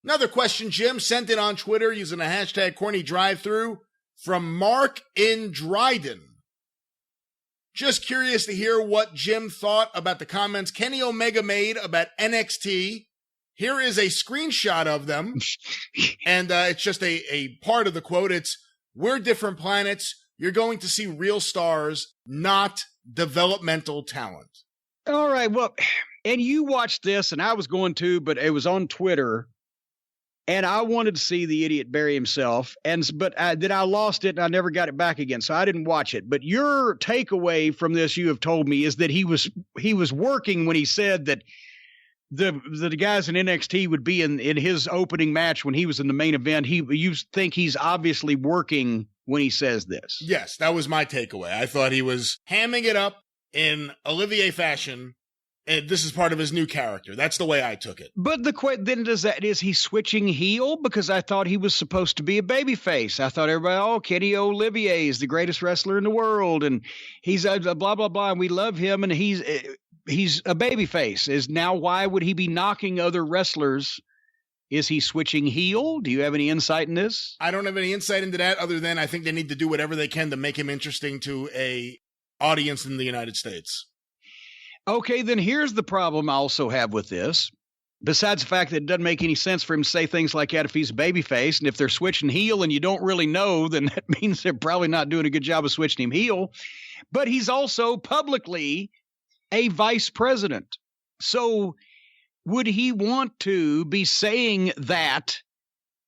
Another question, Jim, sent in on Twitter using the hashtag CornyDriveThru from Mark in Dryden. Just curious to hear what Jim thought about the comments Kenny Omega made about NXT. Here is a screenshot of them, and it's just a part of the quote. It's, "We're different planets. You're going to see real stars, not developmental talent." All right, well, and you watched this, and I was going to, but it was on Twitter, and I wanted to see the idiot bury himself, but then I lost it, and I never got it back again, so I didn't watch it. But your takeaway from this, you have told me, is that he was working when he said that the guys in NXT would be in his opening match when he was in the main event. You think he's obviously working when he says this? Yes, that was my takeaway. I thought he was hamming it up in Olivier fashion, and this is part of his new character. That's the way I took it. But is he switching heel? Because I thought he was supposed to be a babyface. I thought everybody, Kenny Olivier is the greatest wrestler in the world, and he's a blah blah blah, and we love him, and he's a babyface. Why would he be knocking other wrestlers? Is he switching heel? Do you have any insight in this? I don't have any insight into that, other than I think they need to do whatever they can to make him interesting to a audience in the United States. Okay, then here's the problem I also have with this. Besides the fact that it doesn't make any sense for him to say things like that if he's a babyface, and if they're switching heel and you don't really know, then that means they're probably not doing a good job of switching him heel. But he's also publicly a vice president. So would he want to be saying that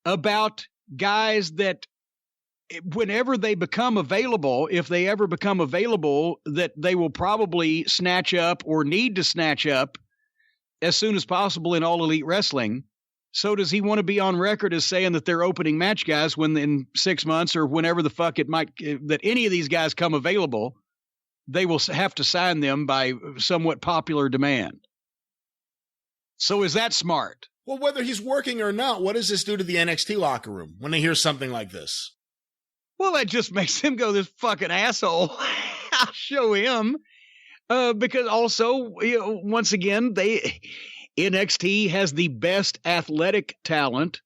about guys that whenever they become available, if they ever become available, that they will probably snatch up or need to snatch up as soon as possible in All Elite Wrestling? So does he want to be on record as saying that they're opening match guys when in 6 months or whenever the fuck it might, that any of these guys come available, they will have to sign them by somewhat popular demand? So is that smart? Well, whether he's working or not, what does this do to the NXT locker room when they hear something like this? Well, that just makes him go, this fucking asshole. I'll show him. Because also, once again, NXT has the best athletic talent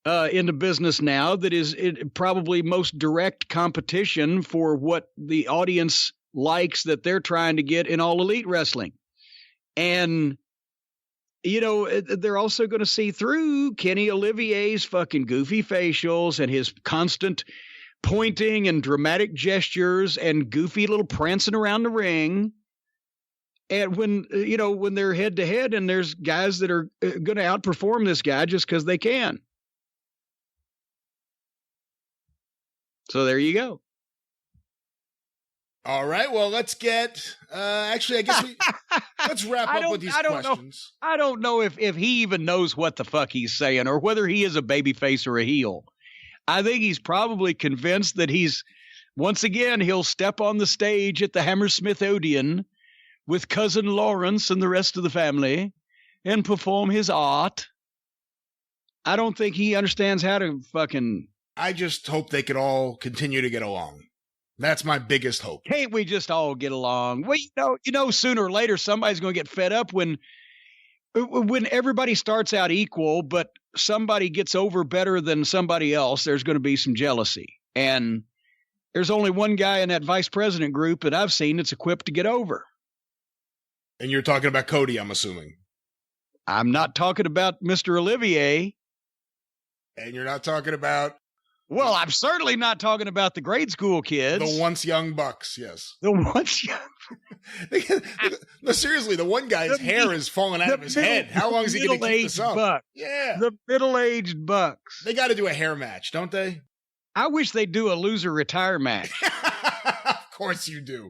in the business now that is probably most direct competition for what the audience likes that they're trying to get in All Elite Wrestling. And, they're also going to see through Kenny Olivier's fucking goofy facials and his constant pointing and dramatic gestures and goofy little prancing around the ring. And when they're head to head and there's guys that are going to outperform this guy just because they can. So there you go. All right. Well, let's get, actually, I guess let's wrap up with these questions. I don't know if he even knows what the fuck he's saying or whether he is a babyface or a heel. I think he's probably convinced that once again, he'll step on the stage at the Hammersmith Odeon with cousin Lawrence and the rest of the family and perform his art. I don't think he understands how to fucking... I just hope they could all continue to get along. That's my biggest hope. Can't we just all get along? Well, sooner or later, somebody's going to get fed up when everybody starts out equal, but somebody gets over better than somebody else. There's going to be some jealousy. And there's only one guy in that vice president group that I've seen that's equipped to get over. And you're talking about Cody, I'm assuming. I'm not talking about Mr. Olivier. And you're not talking about... Well, I'm certainly not talking about the grade school kids. The once young bucks, yes. The once young... No, seriously, the one guy's hair is falling out of his head. How long is he going to keep this up? Buck. Yeah. The middle-aged bucks. They got to do a hair match, don't they? I wish they'd do a loser retire match. Of course you do.